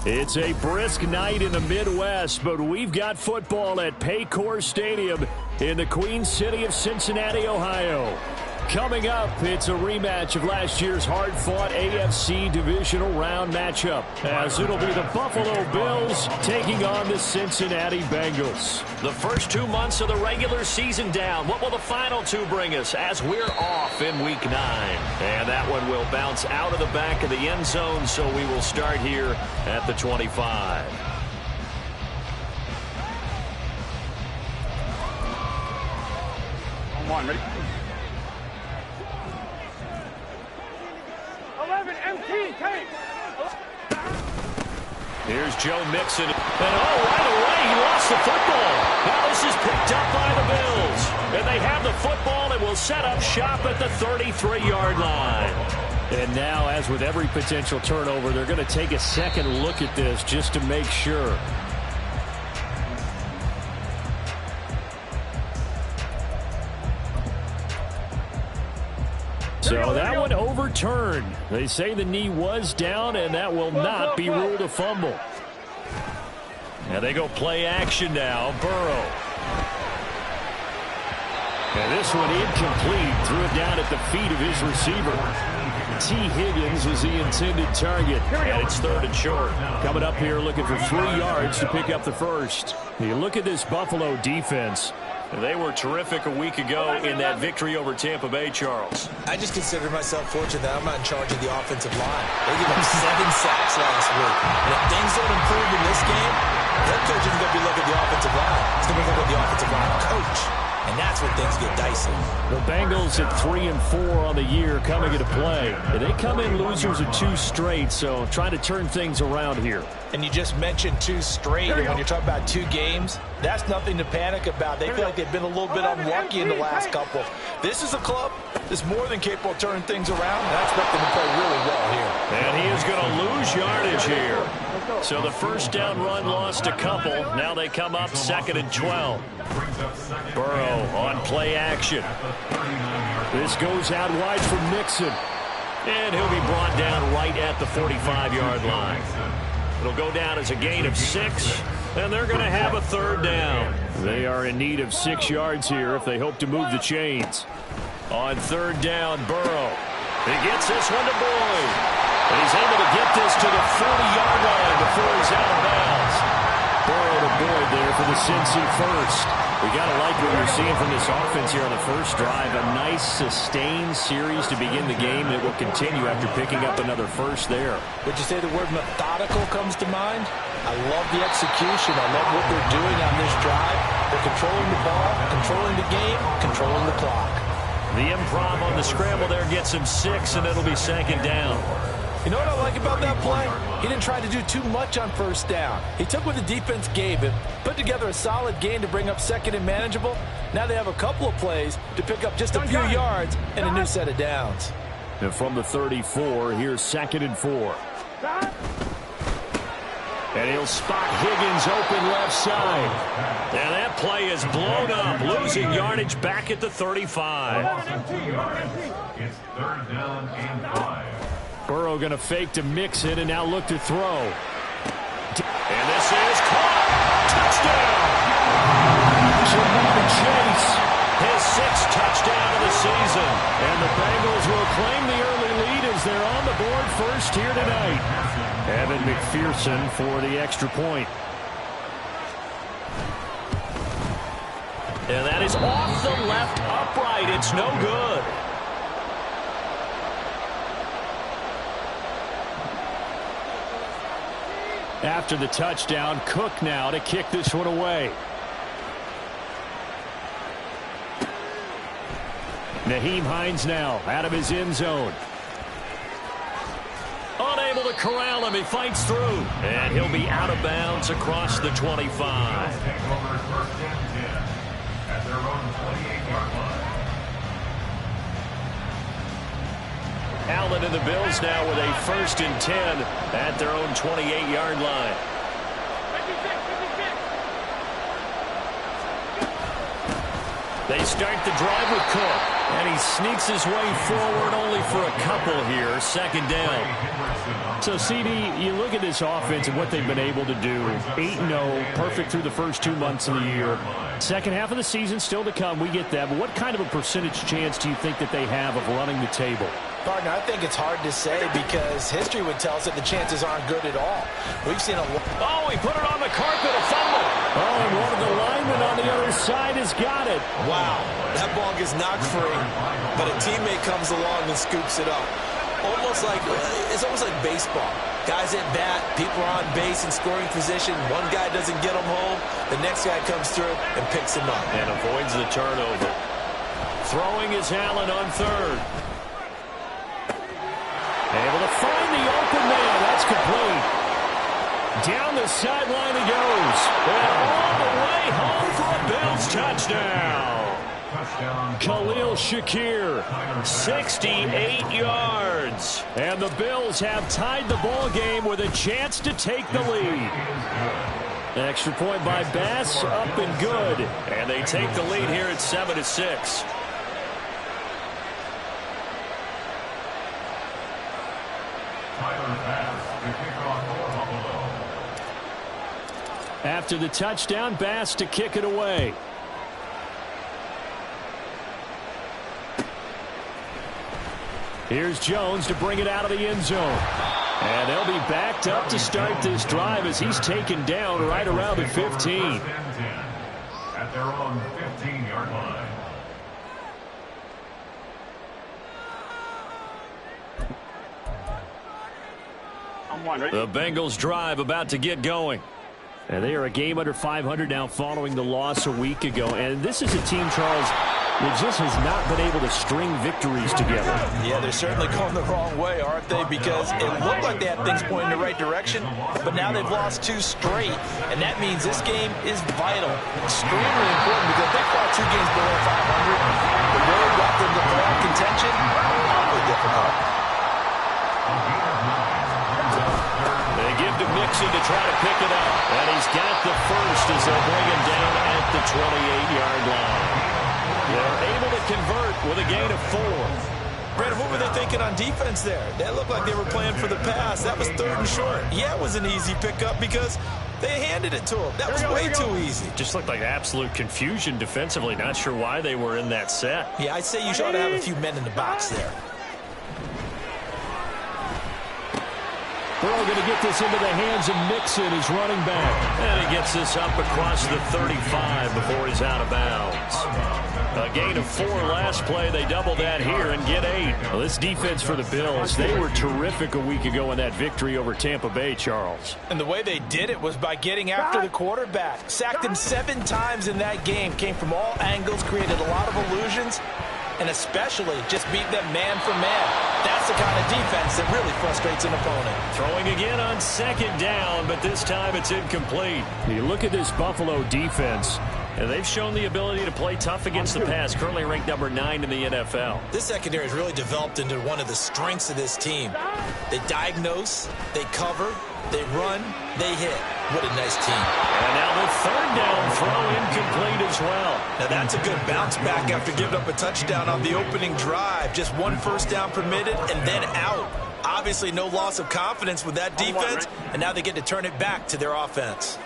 It's a brisk night in the Midwest, but we've got football at Paycor Stadium in the Queen City of Cincinnati, Ohio. Coming up, it's a rematch of last year's hard-fought AFC divisional round matchup, as it'll be the Buffalo Bills taking on the Cincinnati Bengals. The first 2 months of the regular season down. What will the final two bring us as we're off in Week 9? And that one will bounce out of the back of the end zone, so we will start here at the 25. Come on, ready? 11 MT, take. Here's Joe Mixon. And right away, he lost the football. Now this is picked up by the Bills. And they have the football and will set up shop at the 33-yard line. And now, as with every potential turnover, they're going to take a second look at this just to make sure. So that one overturned. They say the knee was down, and that will not be ruled a fumble. And they go play action now. Burrow. And this one incomplete. Threw it down at the feet of his receiver. T. Higgins was the intended target. And it's 3rd and short. Coming up here looking for 3 yards to pick up the first. You look at this Buffalo defense. They were terrific a week ago in that victory over Tampa Bay, Charles. I just consider myself fortunate that I'm not in charge of the offensive line. They gave up 7 sacks last week. And if things don't improve in this game, their coach isn't going to be looking at the offensive line. He's going to be looking at the offensive line coach. And that's when things get dicey. The Bengals at 3-4 on the year coming into play. And they come in losers of 2 straight, so trying to turn things around here. And you just mentioned 2 straight, and when you're talking about 2 games, that's nothing to panic about. They feel like they've been a little bit unlucky in the last couple. This is a club that's more than capable of turning things around, and I expect them to play really well here. And he is going to lose yardage here. So the first down run lost a couple. Now they come up 2nd and 12. Burrow on play action. This goes out wide for Mixon. And he'll be brought down right at the 45-yard line. It'll go down as a gain of 6, and they're going to have a 3rd down. They are in need of 6 yards here if they hope to move the chains. On 3rd down, Burrow. He gets this one to Boyd. And he's able to get this to the 40-yard line before he's out of bounds. Burrow to Boyd there for the Cincy first. We got to like what we're seeing from this offense here on the first drive. A nice, sustained series to begin the game, and it will continue after picking up another first there. Would you say the word methodical comes to mind? I love the execution. I love what they're doing on this drive. They're controlling the ball, controlling the game, controlling the clock. The improv on the scramble there gets him 6, and it'll be 2nd down. You know what I like about that play? He didn't try to do too much on 1st down. He took what the defense gave him, put together a solid game to bring up 2nd and manageable. Now they have a couple of plays to pick up just a few yards and a new set of downs. And from the 34, here's 2nd and 4. And he'll spot Higgins open left side. And that play is blown up, losing yardage back at the 35. It's 3rd down and 5. Burrow going to fake to Mixon and now look to throw. And this is caught. Touchdown. will meet the chase. His sixth touchdown of the season. And the Bengals will claim the early lead as they're on the board first here tonight. Evan McPherson for the extra point. And that is off the left upright. It's no good. After the touchdown, Cook now to kick this one away. Nyheim Hines now out of his end zone. Unable to corral him. He fights through. And he'll be out of bounds across the 25. Allen and the Bills now with a 1st and 10 at their own 28-yard line. They start the drive with Cook. And he sneaks his way forward only for a couple here. 2nd down. So, CD, you look at this offense and what they've been able to do. 8-0, perfect through the first 2 months of the year. Second half of the season still to come. We get that. But what kind of a percentage chance do you think that they have of running the table? Partner, I think it's hard to say because history would tell us that the chances aren't good at all. We've seen a... Oh, he put it on the carpet, a fumble. Oh, and one of the linemen on the other side has got it. Wow, that ball gets knocked free, but a teammate comes along and scoops it up. It's almost like baseball. Guys at bat, people are on base in scoring position. One guy doesn't get them home. The next guy comes through and picks him up. And avoids the turnover. Throwing is Allen on 3rd. Able to find the open man. That's complete. Down the sideline he goes. And all the way home for a Bills touchdown. Khalil Shakir. 68 yards. And the Bills have tied the ball game with a chance to take the lead. An extra point by Bass, up and good. And they take the lead here at 7-6. After the touchdown, Bass to kick it away. Here's Jones to bring it out of the end zone. And they'll be backed up to start this drive as he's taken down right around the 15. At their own 15-yard line. The Bengals drive about to get going. And they are a game under 500 now following the loss a week ago. And this is a team, Charles, that just has not been able to string victories together. Yeah, they're certainly going the wrong way, aren't they? Because it looked like they had things pointing in the right direction, but now they've lost 2 straight, and that means this game is vital, extremely important, because they fought 2 games below 500. The road got them to playoff contention. Awfully difficult. They give to Mixon to try to pick it up, and he's got the first as they'll bring him down at the 28-yard line. They're able to convert with a gain of 4. Brandon, what were they thinking on defense there? That looked like they were playing for the pass. That was 3rd and short. Yeah, it was an easy pickup because they handed it to him. That was way too easy. Just looked like absolute confusion defensively. Not sure why they were in that set. Yeah, I'd say you ought to have a few men in the box there. Burrow going to get this into the hands of Mixon, his running back. And he gets this up across the 35 before he's out of bounds. A gain of 4 last play. They double that here and get 8. Well, this defense for the Bills, they were terrific a week ago in that victory over Tampa Bay, Charles. And the way they did it was by getting after the quarterback. Sacked him 7 times in that game. Came from all angles, created a lot of illusions, and especially just beat them man for man. That's the kind of defense that really frustrates an opponent. Throwing again on 2nd down, but this time it's incomplete. You look at this Buffalo defense. And they've shown the ability to play tough against the pass, currently ranked number 9 in the NFL. This secondary has really developed into one of the strengths of this team. They diagnose, they cover, they run, they hit. What a nice team. And now the 3rd down throw incomplete as well. Now that's a good bounce back after giving up a touchdown on the opening drive. Just 1 first down permitted and then out. Obviously no loss of confidence with that defense, and now they get to turn it back to their offense.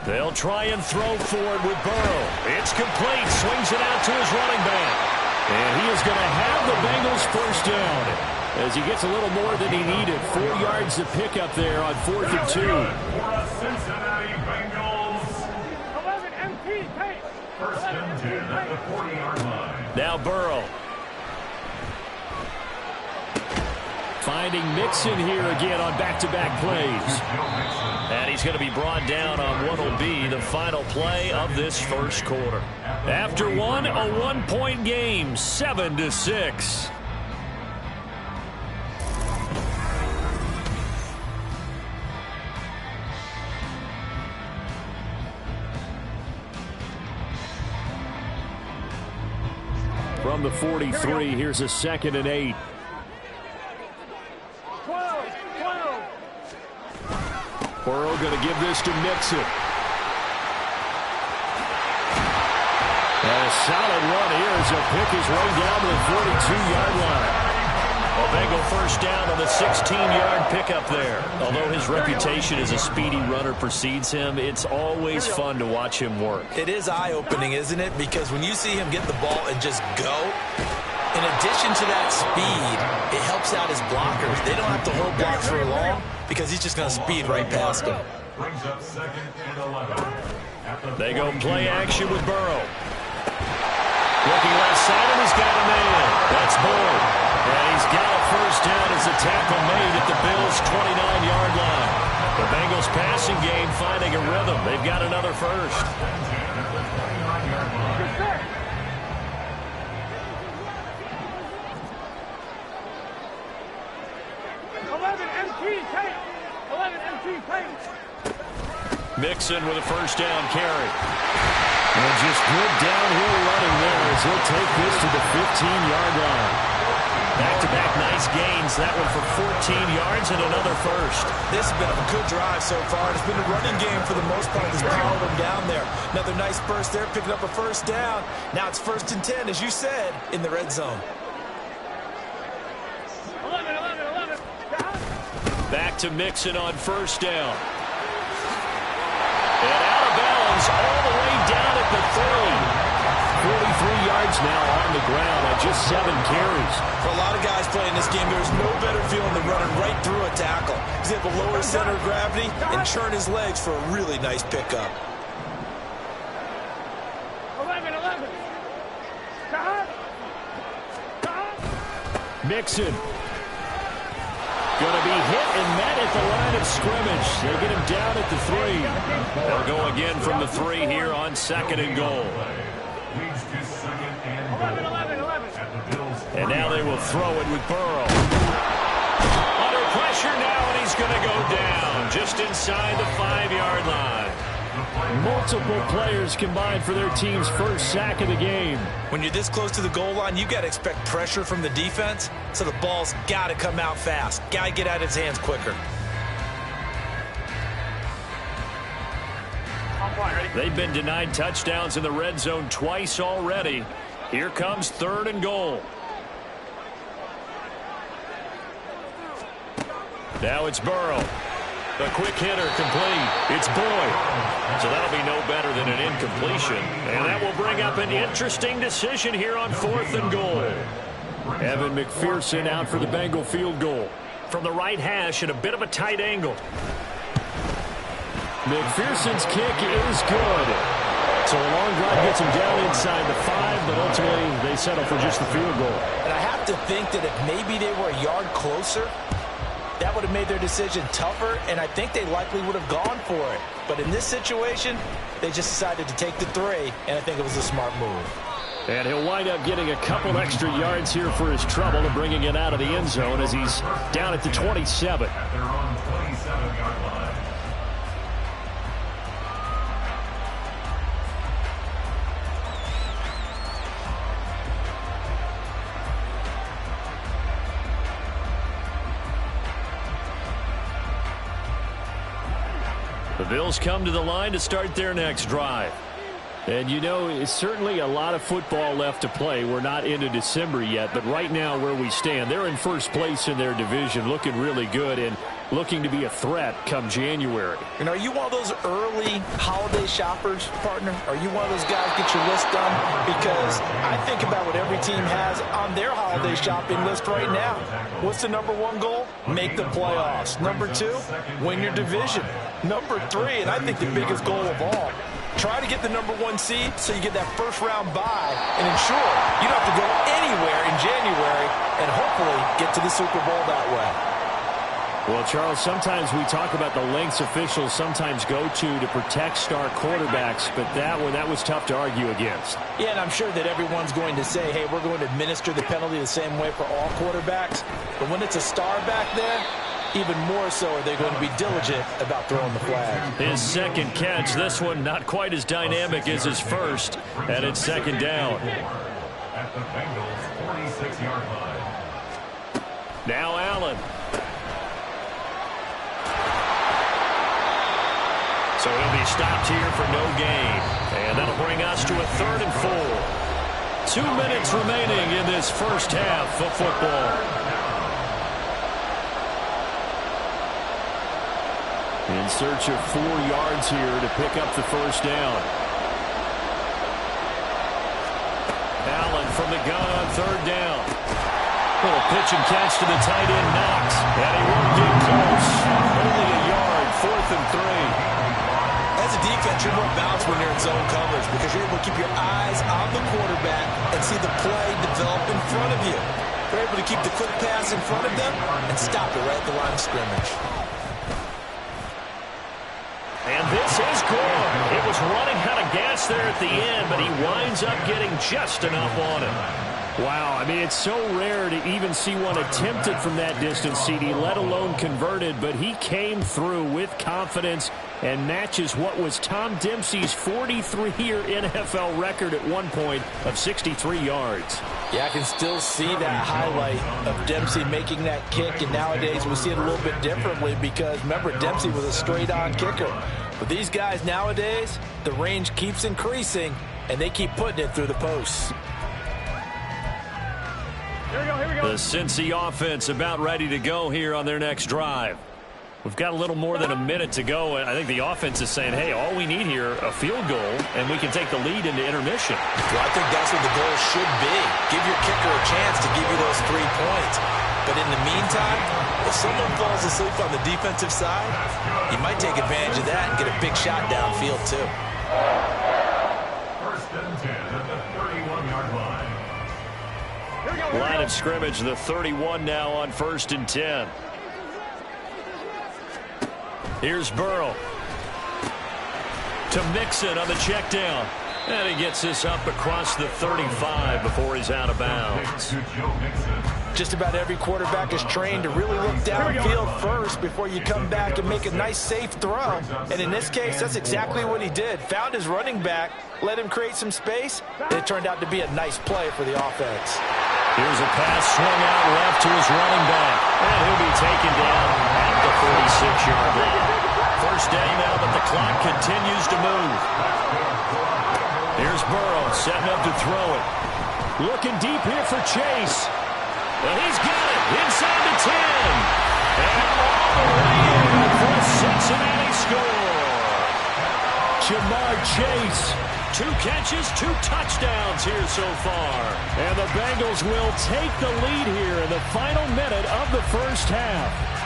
They'll try and throw forward with Burrow. It's complete. Swings it out to his running back. And he is going to have the Bengals first down as he gets a little more than he needed. 4 yards to pick up there on 4th and 2. Cincinnati Bengals. 11 MT, take. First and 10 at the 40-yard line. Now Burrow. Finding Mixon here again on back-to-back plays. And he's going to be brought down on what will be the final play of this first quarter. After one, a 1-point game, 7-6. From the 43, here's a 2nd and 8. 12. Burrow going to give this to Mixon. And a solid run here as he'll pick his way down to the 42-yard line. A Bengal first down on the 16-yard pickup there. Although his reputation as a speedy runner precedes him, it's always fun to watch him work. It is eye-opening, isn't it? Because when you see him get the ball and just go, in addition to that speed, it helps out his blockers. They don't have to hold blocks for long because he's just going to speed right past them. Brings up 2nd and 11. They go play action with Burrow. Looking left side, and he's got a man. That's Boyd. And he's got a first down as a tackle made at the Bills' 29-yard line. The Bengals passing game finding a rhythm. They've got another first. 11 MT, take. 11 MT, take. Mixon with a first down carry. And just good downhill running there as he'll take this to the 15-yard line. Back-to-back nice gains. That one for 14 yards and another first. This has been a good drive so far. It's been a running game for the most part that's powered them down there. Another nice burst there, picking up a first down. Now it's 1st and 10, as you said, in the red zone. 11. Back to Mixon on first down. And out of bounds all the way down at the 3. 43 yards now on the ground on just 7 carries. For a lot of guys playing this game, there's no better feeling than running right through a tackle. He's able to lower his center of gravity and churn his legs for a really nice pickup. 11. Mixon. Going to be hit and met at the line of scrimmage. They get him down at the 3. They'll go again from the 3 here on 2nd and goal. Leads to 2nd and 11. And now they will throw it with Burrow. Under pressure now, and he's going to go down just inside the 5-yard line. Multiple players combined for their team's first sack of the game. When you're this close to the goal line, you've got to expect pressure from the defense, so the ball's got to come out fast. Got to get out of his hands quicker. They've been denied touchdowns in the red zone twice already. Here comes 3rd and goal. Now it's Burrow. A quick hitter complete. It's Boyd. So that'll be no better than an incompletion. And that will bring up an interesting decision here on 4th and goal. Evan McPherson out for the Bengal field goal. From the right hash at a bit of a tight angle. McPherson's kick is good. So a long drive gets him down inside the 5, but ultimately they settle for just the field goal. And I have to think that if maybe they were a yard closer, that would have made their decision tougher, and I think they likely would have gone for it. But in this situation, they just decided to take the 3, and I think it was a smart move. And he'll wind up getting a couple extra yards here for his trouble and bringing it out of the end zone as he's down at the 27. at their own 27-yard line. The Bills come to the line to start their next drive. And, you know, it's certainly a lot of football left to play. We're not into December yet, but right now where we stand, they're in first place in their division, looking really good. And looking to be a threat come January. And are you one of those early holiday shoppers, partner? Are you one of those guys get your list done? Because I think about what every team has on their holiday shopping list right now. What's the number one goal? Make the playoffs. Number two, win your division. Number three, and I think the biggest goal of all, try to get the number one seed so you get that first round bye and ensure you don't have to go anywhere in January and hopefully get to the Super Bowl that way. Well, Charles, sometimes we talk about the lengths officials sometimes go to protect star quarterbacks, but that was tough to argue against. Yeah, and I'm sure that everyone's going to say, hey, we're going to administer the penalty the same way for all quarterbacks. But when it's a star back there, even more so are they going to be diligent about throwing the flag. His second catch, this one not quite as dynamic as his first, and it's second down. At the Bengals' 46-yard line. Now Allen. So he'll be stopped here for no gain. And that'll bring us to a 3rd and 4. 2 minutes remaining in this first half of football. In search of 4 yards here to pick up the first down. Allen from the gun on 3rd down. Little pitch and catch to the tight end, Knox. And he won't get close. Only a yard, 4th and 3. As a defense, you're more balanced when you're in zone coverage because you're able to keep your eyes on the quarterback and see the play develop in front of you. You're able to keep the quick pass in front of them and stop it right at the line of scrimmage. And this is good. It was running out of gas there at the end, but he winds up getting just enough on it. Wow, I mean, it's so rare to even see one attempted from that distance, CD, let alone converted, but he came through with confidence and matches what was Tom Dempsey's 43-year NFL record at one point of 63 yards. Yeah, I can still see that highlight of Dempsey making that kick, and nowadays we see it a little bit differently because, remember, Dempsey was a straight-on kicker. But these guys nowadays, the range keeps increasing, and they keep putting it through the posts. Here we go. The Cincy offense about ready to go here on their next drive. We've got a little more than a minute to go, and I think the offense is saying, hey, all we need here, a field goal, and we can take the lead into intermission. Well, I think that's what the goal should be. Give your kicker a chance to give you those 3 points. But in the meantime, if someone falls asleep on the defensive side, you might take advantage of that and get a big shot downfield, too. 1st and 10 at the 31-yard line. Line of scrimmage, the 31 now on 1st and 10. Here's Burrow. To Mixon on the check down. And he gets this up across the 35 before he's out of bounds. Just about every quarterback is trained to really look downfield first before you come back and make a nice, safe throw. And in this case, that's exactly what he did. Found his running back, let him create some space, and it turned out to be a nice play for the offense. Here's a pass swung out left to his running back. And he'll be taken down at the 46-yard line. First down now, but the clock continues to move. Here's Burrow setting up to throw it. Looking deep here for Chase. And he's got it inside the 10. And all the way in for a Cincinnati score. Jamar Chase. 2 catches, 2 touchdowns here so far. And the Bengals will take the lead here in the final minute of the first half.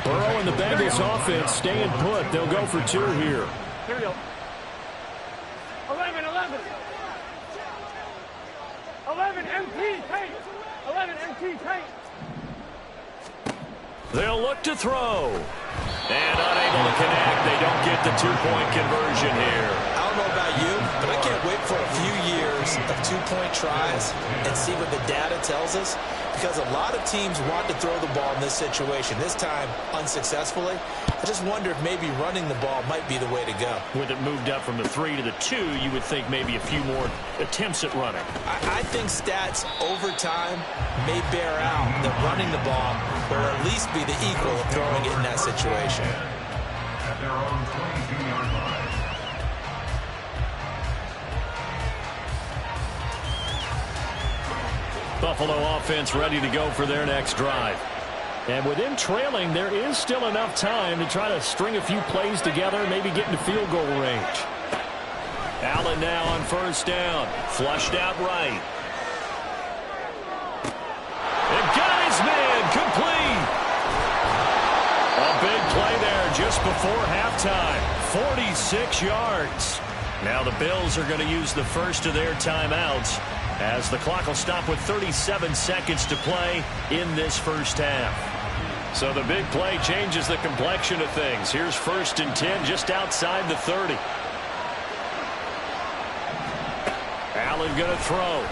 Burrow and the Bengals offense staying put. They'll go for 2 here. Here we go. 11, MT, tight. 11, MT, tight. They'll look to throw. And unable to connect. They don't get the 2-point conversion here. I don't know about you, but I can't wait for a few years of 2-point tries and see what the data tells us. Because a lot of teams want to throw the ball in this situation. This time, unsuccessfully. I just wonder if maybe running the ball might be the way to go. With it moved up from the 3 to the 2, you would think maybe a few more attempts at running. I think stats over time may bear out that running the ball will at least be the equal of throwing it in that situation. At their own 22-yard line. Buffalo offense ready to go for their next drive. And with them trailing, there is still enough time to try to string a few plays together, maybe get into field goal range. Allen now on first down. Flushed out right. And got his man complete. A big play there just before halftime. 46 yards. Now the Bills are going to use the first of their timeouts as the clock will stop with 37 seconds to play in this first half. So the big play changes the complexion of things. Here's 1st and 10 just outside the 30. Allen going to throw.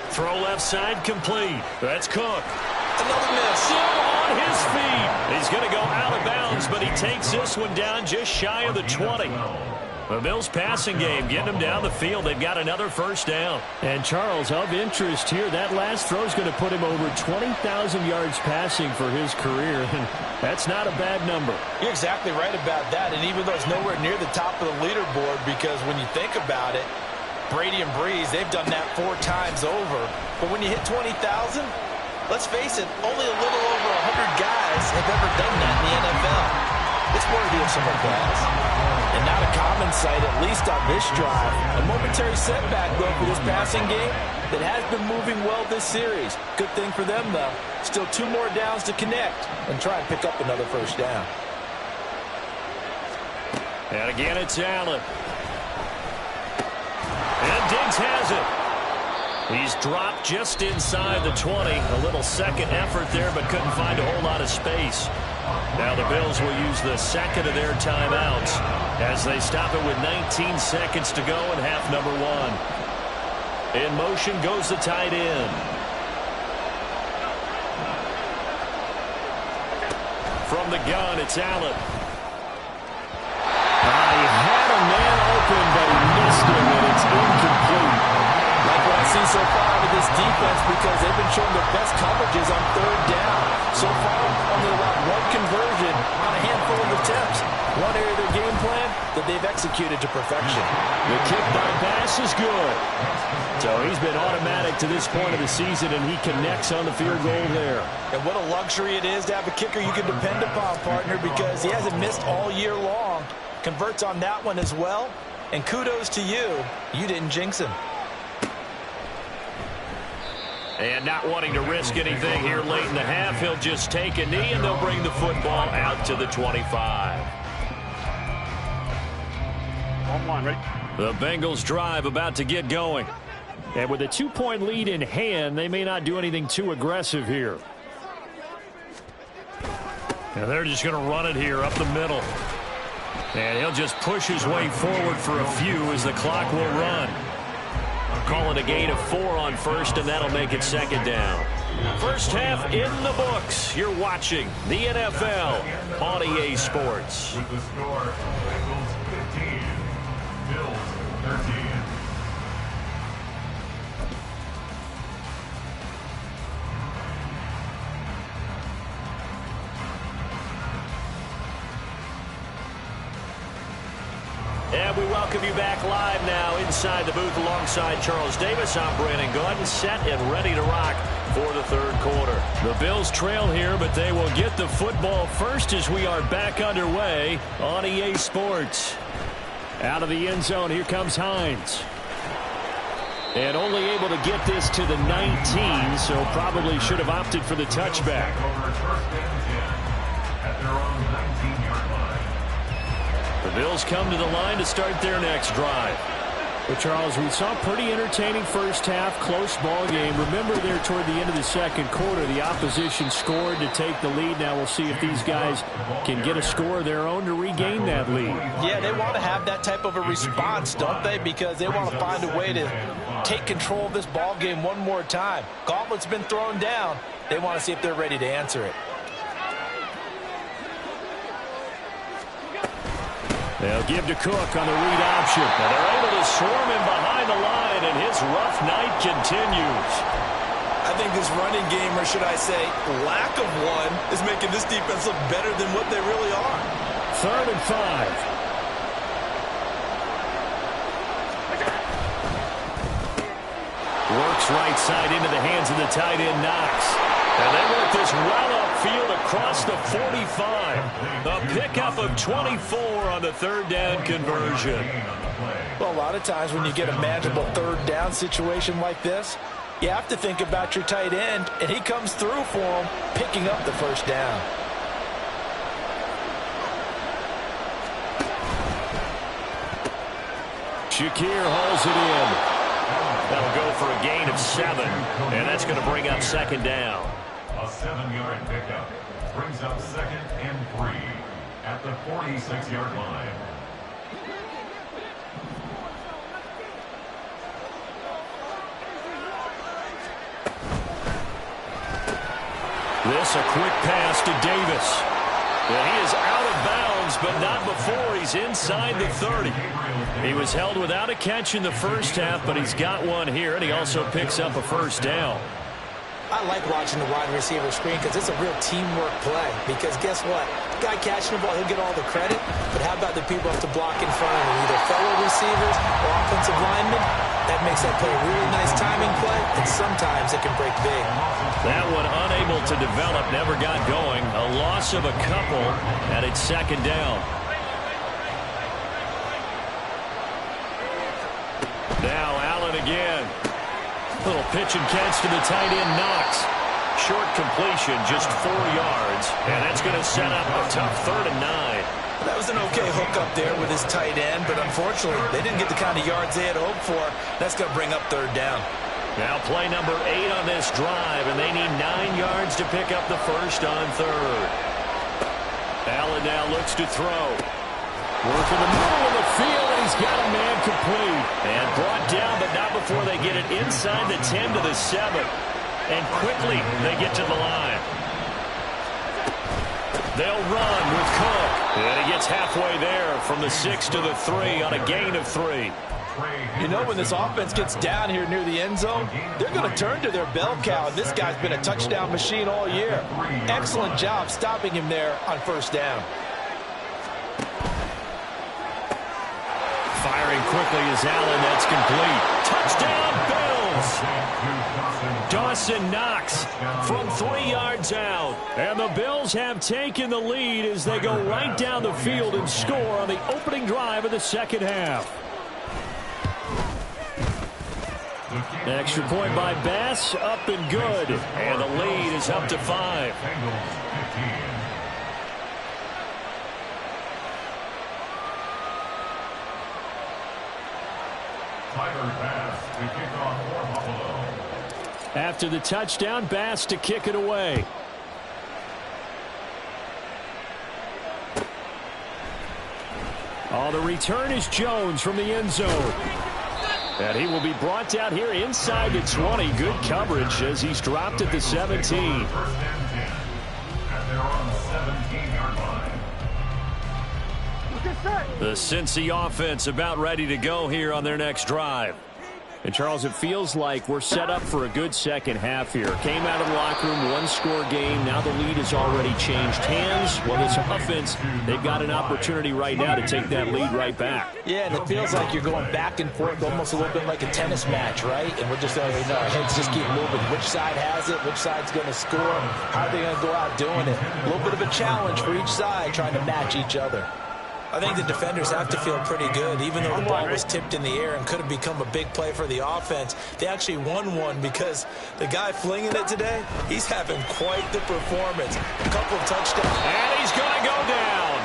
Throw left side complete. That's Cook. Another miss. Still on his feet. He's going to go out of bounds, but he takes this one down just shy of the 20. The Bills passing game getting them down the field. They've got another first down. And Charles, of interest here, that last throw is going to put him over 20,000 yards passing for his career. And that's not a bad number. You're exactly right about that. And even though it's nowhere near the top of the leaderboard, because when you think about it, Brady and Breeze, they've done that 4 times over. But when you hit 20,000, let's face it, only a little over 100 guys have ever done that in the NFL. It's worthy of some applause. And not a common sight, at least on this drive. A momentary setback, though, for this passing game that has been moving well this series. Good thing for them, though. Still 2 more downs to connect and try and pick up another first down. And again, it's Allen. And Diggs has it. He's dropped just inside the 20. A little second effort there, but couldn't find a whole lot of space. Now the Bills will use the second of their timeouts as they stop it with 19 seconds to go in half number 1. In motion goes the tight end. From the gun, it's Allen. He had a man open, but he missed him, and it's incomplete. Like what I've seen so far with this defense, because they've been showing their best coverages on 3rd down. So far, only allowed 1 conversion on a handful of attempts. One area of their game plan that they've executed to perfection. The kick by pass is good. So he's been automatic to this point of the season, and he connects on the field goal there. And what a luxury it is to have a kicker you can depend upon, partner, because he hasn't missed all year long. Converts on that one as well. And kudos to you. You didn't jinx him. And not wanting to risk anything here late in the half, he'll just take a knee, and they'll bring the football out to the 25. Ready? The Bengals drive about to get going. And with a 2-point lead in hand, they may not do anything too aggressive here. And they're just going to run it here up the middle. And he'll just push his way forward for a few as the clock will run. Call it a gain of 4 on first, and that'll make it 2nd down. First half in the books. You're watching the NFL on EA Sports. With the score, Bengals 15, Bills 13. And we welcome you back live now inside the booth alongside Charles Davis. I'm Brandon Gordon, set and ready to rock for the 3rd quarter. The Bills trail here, but they will get the football first as we are back underway on EA Sports. Out of the end zone, here comes Hines. And only able to get this to the 19, so probably should have opted for the touchback. The Bills come to the line to start their next drive. Well, Charles, we saw a pretty entertaining first half, close ball game. Remember there toward the end of the 2nd quarter, the opposition scored to take the lead. Now we'll see if these guys can get a score of their own to regain that lead. Yeah, they want to have that type of a response, don't they? Because they want to find a way to take control of this ball game one more time. Gauntlet's been thrown down. They want to see if they're ready to answer it. They'll give to Cook on the read option. And they're able to swarm him behind the line, and his rough night continues. I think this running game, or should I say lack of one, is making this defense look better than what they really are. 3rd and 5. Works right side into the hands of the tight end, Knox. And they work this well upfield across the 45. A pickup of 24 on the third down conversion. Well, a lot of times when you get a manageable third down situation like this, you have to think about your tight end, and he comes through for him, picking up the first down. Shakir hauls it in. That'll go for a gain of 7, and that's going to bring up second down. A 7-yard pickup brings up 2nd and 3 at the 46-yard line. This a quick pass to Davis. And he is out of bounds, but not before he's inside the 30. He was held without a catch in the first half, but he's got one here, and he also picks up a first down. I like watching the wide receiver screen because it's a real teamwork play. Because guess what? The guy catching the ball, he'll get all the credit. But how about the people have to block in front of him? Either fellow receivers or offensive linemen. That makes that play a really nice timing play, and sometimes it can break big. That one unable to develop, never got going. A loss of a couple, and it's second down. Now Allen again. Little pitch and catch to the tight end, Knox. Short completion, just 4 yards, and that's going to set up a tough 3rd and 9. That was an okay hook up there with his tight end, but unfortunately, they didn't get the kind of yards they had hoped for. That's going to bring up 3rd down. Now play number 8 on this drive, and they need 9 yards to pick up the first on 3rd. Allen now looks to throw. Work in the middle of the field, and he's got a man complete. And brought down, but not before they get it inside the 10 to the 7. And quickly, they get to the line. They'll run with Cook. And he gets halfway there from the 6 to the 3 on a gain of 3. You know, when this offense gets down here near the end zone, they're going to turn to their bell cow. And this guy's been a touchdown machine all year. Excellent job stopping him there on first down. Firing quickly is Allen. That's complete. Touchdown, Bills! Dawson Knox from 3 yards out. And the Bills have taken the lead as they go right down the field and score on the opening drive of the second half. Extra point by Bass, up and good. And the lead is up to 5. After the touchdown, Bass to kick it away. Oh, the return is Jones from the end zone. And he will be brought down here inside the 20. Good coverage as he's dropped at the 17. The Cincy offense about ready to go here on their next drive. And, Charles, it feels like we're set up for a good second half here. Came out of the locker room, one-score game. Now the lead has already changed hands. Well, this offense, they've got an opportunity right now to take that lead right back. Yeah, and it feels like you're going back and forth, almost a little bit like a tennis match, right? And we're just going to, our heads just keep moving. Which side has it? Which side's going to score? How are they going to go out doing it? A little bit of a challenge for each side, trying to match each other. I think the defenders have to feel pretty good. Even though the ball was tipped in the air and could have become a big play for the offense, they actually won one because the guy flinging it today, he's having quite the performance. A couple of touchdowns. And he's going to go down.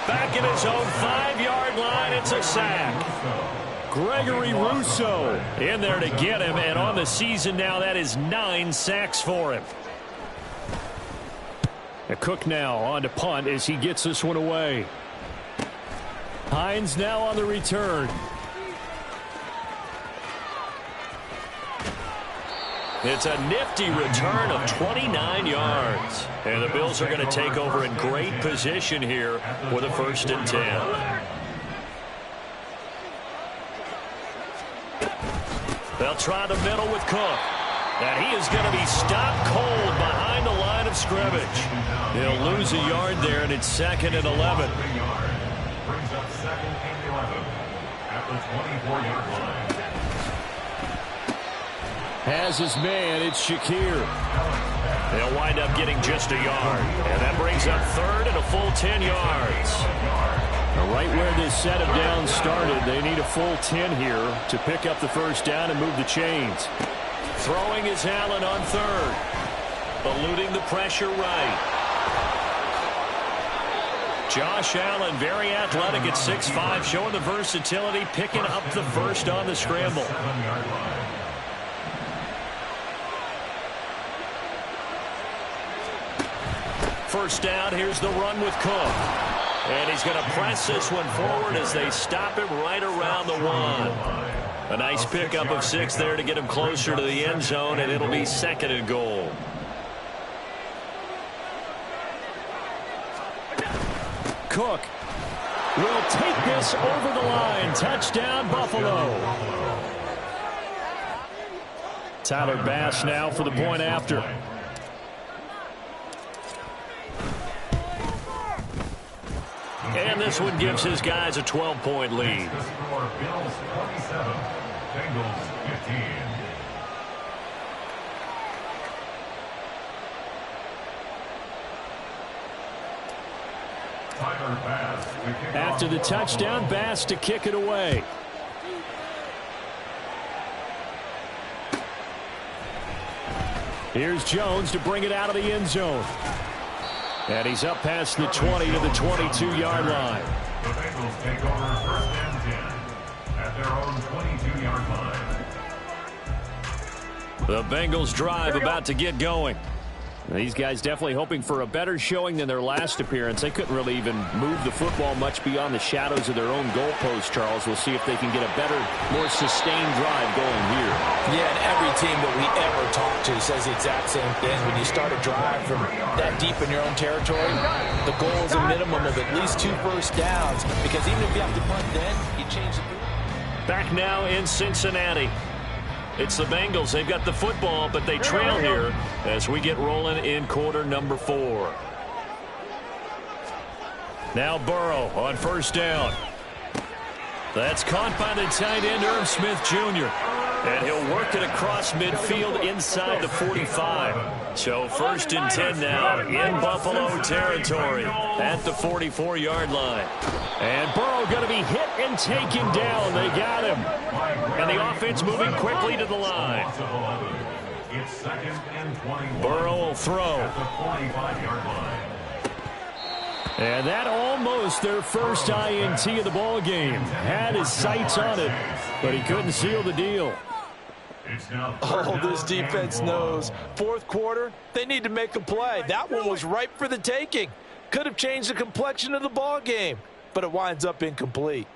Back in his own 5-yard line, it's a sack. Gregory Rousseau in there to get him, and on the season now, that is 9 sacks for him. Cook now on to punt as he gets this one away. Hines now on the return. It's a nifty return of 29 yards. And the Bills are going to take over in great position here with a 1st and 10. They'll try the middle with Cook. And he is going to be stopped cold behind the line of scrimmage. He'll lose a yard there, and it's 2nd and 11. Brings up 2nd and 11 at the 24-yard line. Has his man. It's Shakir. They'll wind up getting just a yard. And that brings up third and a full 10 yards. Right where this set of downs started, they need a full 10 here to pick up the first down and move the chains. Throwing is Allen on third. Eluding the pressure right. Josh Allen, very athletic at 6'5", showing the versatility, picking up the first on the scramble. First down, here's the run with Cook. And he's going to press this one forward as they stop him right around the 1. A nice pickup of 6 there to get him closer to the end zone, and it'll be 2nd and goal. Cook will take this over the line. Touchdown, Buffalo. Tyler Bass now for the point after. And this one gives his guys a 12-point lead. Bills 27, Bengals 15. After the touchdown, Bass to kick it away. Here's Jones to bring it out of the end zone. And he's up past the 20 to the 22-yard line. The Bengals take over first and 10 at their own 22-yard line. The Bengals drive about to get going. These guys definitely hoping for a better showing than their last appearance. They couldn't really even move the football much beyond the shadows of their own goalpost, Charles. We'll see if they can get a better, more sustained drive going here. Yeah, and every team that we ever talk to says the exact same thing. When you start a drive from that deep in your own territory, the goal is a minimum of at least 2 first downs, because even if you have to punt then, you change the field. Back now in Cincinnati. It's the Bengals. They've got the football, but they trail here as we get rolling in quarter number 4. Now Burrow on first down. That's caught by the tight end, Irv Smith Jr. And he'll work it across midfield inside the 45. So first and 10 now in Buffalo territory at the 44-yard line. And Burrow going to be hit and taken down. They got him. And the offense moving quickly to the line. It's 2nd and 21. Burrow will throw. At the 45-yard line. And that almost their first INT of the ball game. Had his sights on it, but he couldn't seal the deal. Oh, this defense knows. Fourth quarter, they need to make a play. That one was ripe for the taking. Could have changed the complexion of the ball game, but it winds up incomplete.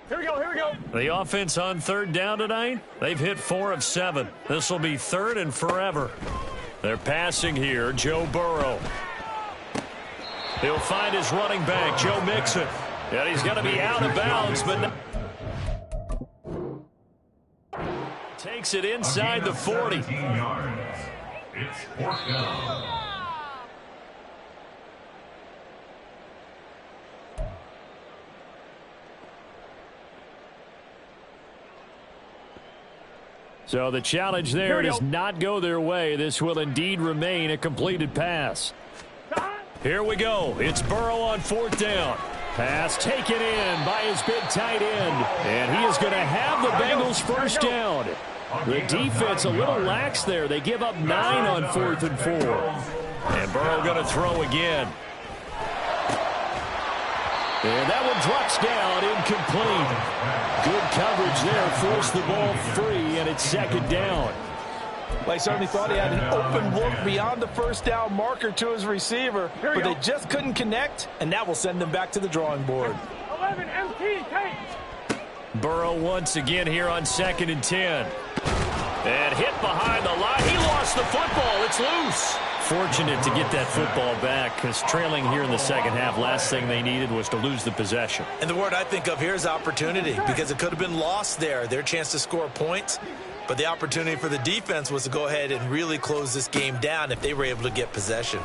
Here we go, here we go. The offense on third down tonight, they've hit 4 of 7. This will be 3rd and forever. They're passing here, Joe Burrow. He'll find his running back, Joe Mixon. And he's going to be out of bounds, but takes it inside the 40. It's 4th down. So the challenge there does not go their way. This will indeed remain a completed pass. Here we go. It's Burrow on 4th down. Pass taken in by his big tight end. And he is going to have the Bengals first down. The defense a little lax there. They give up 9 on 4th and 4. And Burrow going to throw again. And that one drops down, incomplete. Good coverage there, forced the ball free, and it's 2nd down. They certainly thought he had an open look beyond the first down marker to his receiver, but they just couldn't connect, and that will send them back to the drawing board. 11 MT, take. Burrow once again here on 2nd and 10. And hit behind the line. He lost the football. It's loose. Fortunate to get that football back, because trailing here in the second half, last thing they needed was to lose the possession. And the word I think of here is opportunity, because it could have been lost there. Their chance to score points. But the opportunity for the defense was to go ahead and really close this game down if they were able to get possession.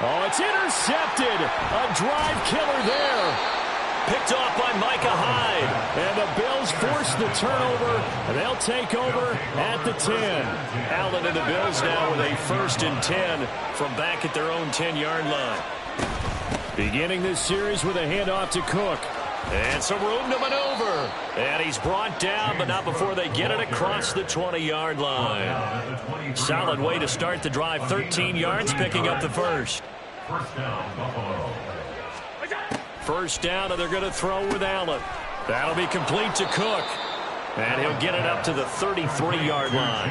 Oh, it's intercepted. A drive killer there. Picked off by Micah Hyde. And the Bills force the turnover, and they'll take over at the 10. Allen and the Bills now with a 1st and 10 from back at their own 10-yard line. Beginning this series with a handoff to Cook. And some room to maneuver. And he's brought down, but not before they get it across the 20-yard line. Solid way to start the drive. 13 yards, picking up the first. First down, and they're going to throw with Allen. That'll be complete to Cook. And he'll get it up to the 33-yard line.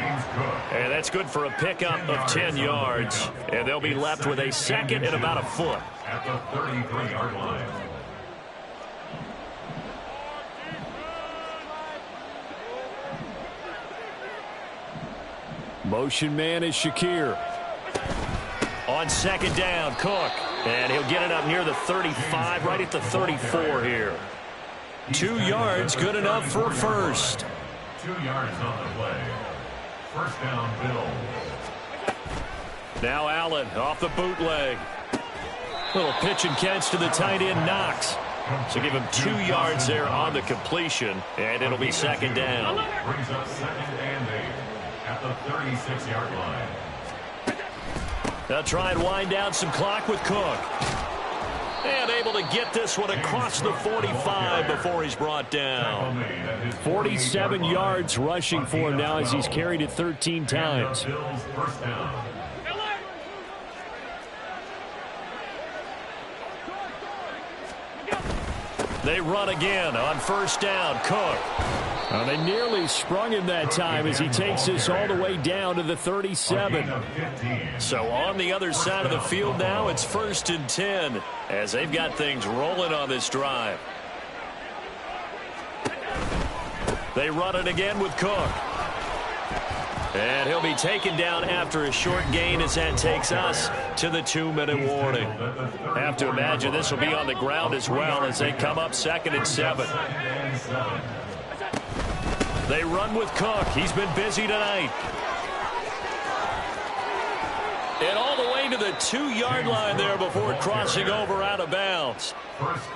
And that's good for a pickup of 10 yards. And they'll be left with a 2nd and about a foot. At the 33-yard line. Motion man is Shakir. On 2nd down, Cook. And he'll get it up near the 35, right at the 34 here. 2 yards, good enough for a first. 2 yards on the play. First down, Bills. Now Allen off the bootleg. Little pitch and catch to the tight end, Knox. So give him 2 yards there on the completion, and it'll be 2nd down. Brings up 2nd and 8 at the 36-yard line. They'll try and wind down some clock with Cook. And able to get this one across the 45 before he's brought down. 47 yards rushing for him now as he's carried it 13 times. They run again on 1st down. Cook. Well, they nearly sprung him that time as he takes this all the way down to the 37. So on the other side of the field now, it's 1st and 10 as they've got things rolling on this drive. They run it again with Cook. And he'll be taken down after a short gain as that takes us to the 2-minute warning. Have to imagine this will be on the ground as well as they come up 2nd and 7. They run with Cook. He's been busy tonight. And all the way to the 2-yard line there before crossing over out of bounds.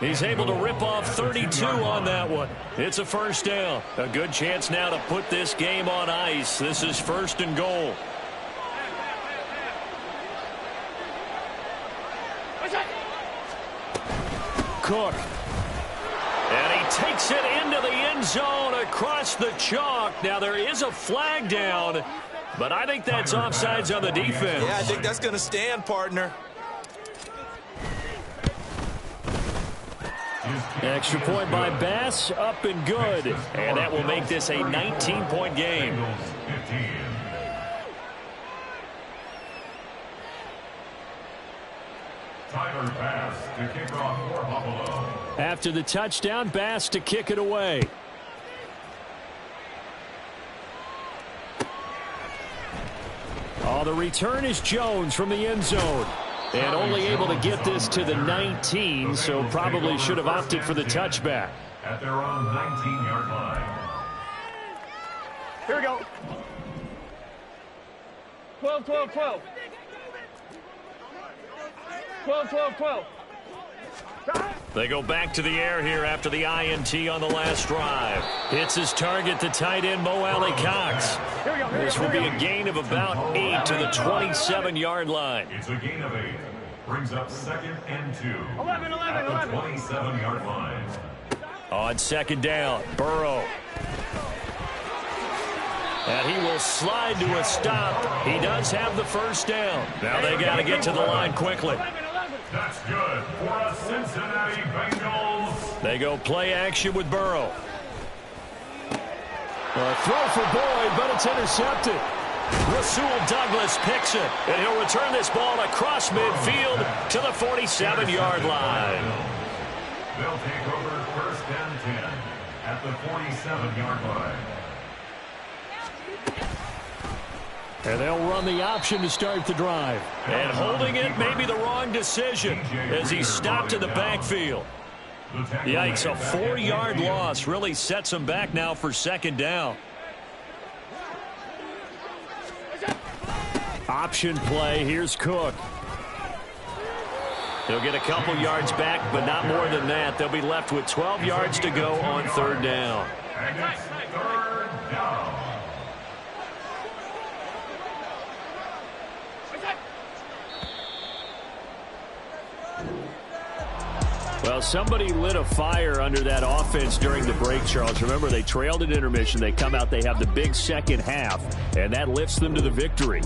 He's able to rip off 32 on that one. It's a first down. A good chance now to put this game on ice. This is 1st and goal. Cook. And he takes it into the end zone across the chalk. Now there is a flag down, but I think that's offsides on the defense. Yeah, I think that's going to stand, partner. Extra point by Bass, up and good. And that will make this a 19-point game. Tyler Bass to kick off for Buffalo. After the touchdown, Bass to kick it away. Oh, the return is Jones from the end zone. And only able to get this to the 19, so probably should have opted for the touchback. At their own 19-yard line. Here we go. 12, 12, 12. 12, 12, 12. They go back to the air here after the INT on the last drive. Hits his target, the tight end, Mo Alley Cox. This will be a gain of about 8 to the 27-yard line. It's a gain of 8. Brings up 2nd and 2. 11, 11, at the 27-yard line. On 2nd down, Burrow. And he will slide to a stop. He does have the first down. Now they got to get to the line quickly. That's good for a Cincinnati Bengals. They go play action with Burrow. Throw for Boyd, but it's intercepted. Rasul Douglas picks it, and he'll return this ball across midfield to the 47-yard line. They'll take over 1st and 10 at the 47-yard line. And they'll run the option to start the drive. And holding it may be the wrong decision as he stopped in the backfield. Yikes, a 4-yard loss really sets him back now for 2nd down. Option play, here's Cook. They'll get a couple yards back, but not more than that. They'll be left with 12 yards to go on 3rd down. And it's 3rd down. Well, somebody lit a fire under that offense during the break, Charles. Remember, they trailed at intermission. They come out, they have the big second half, and that lifts them to the victory.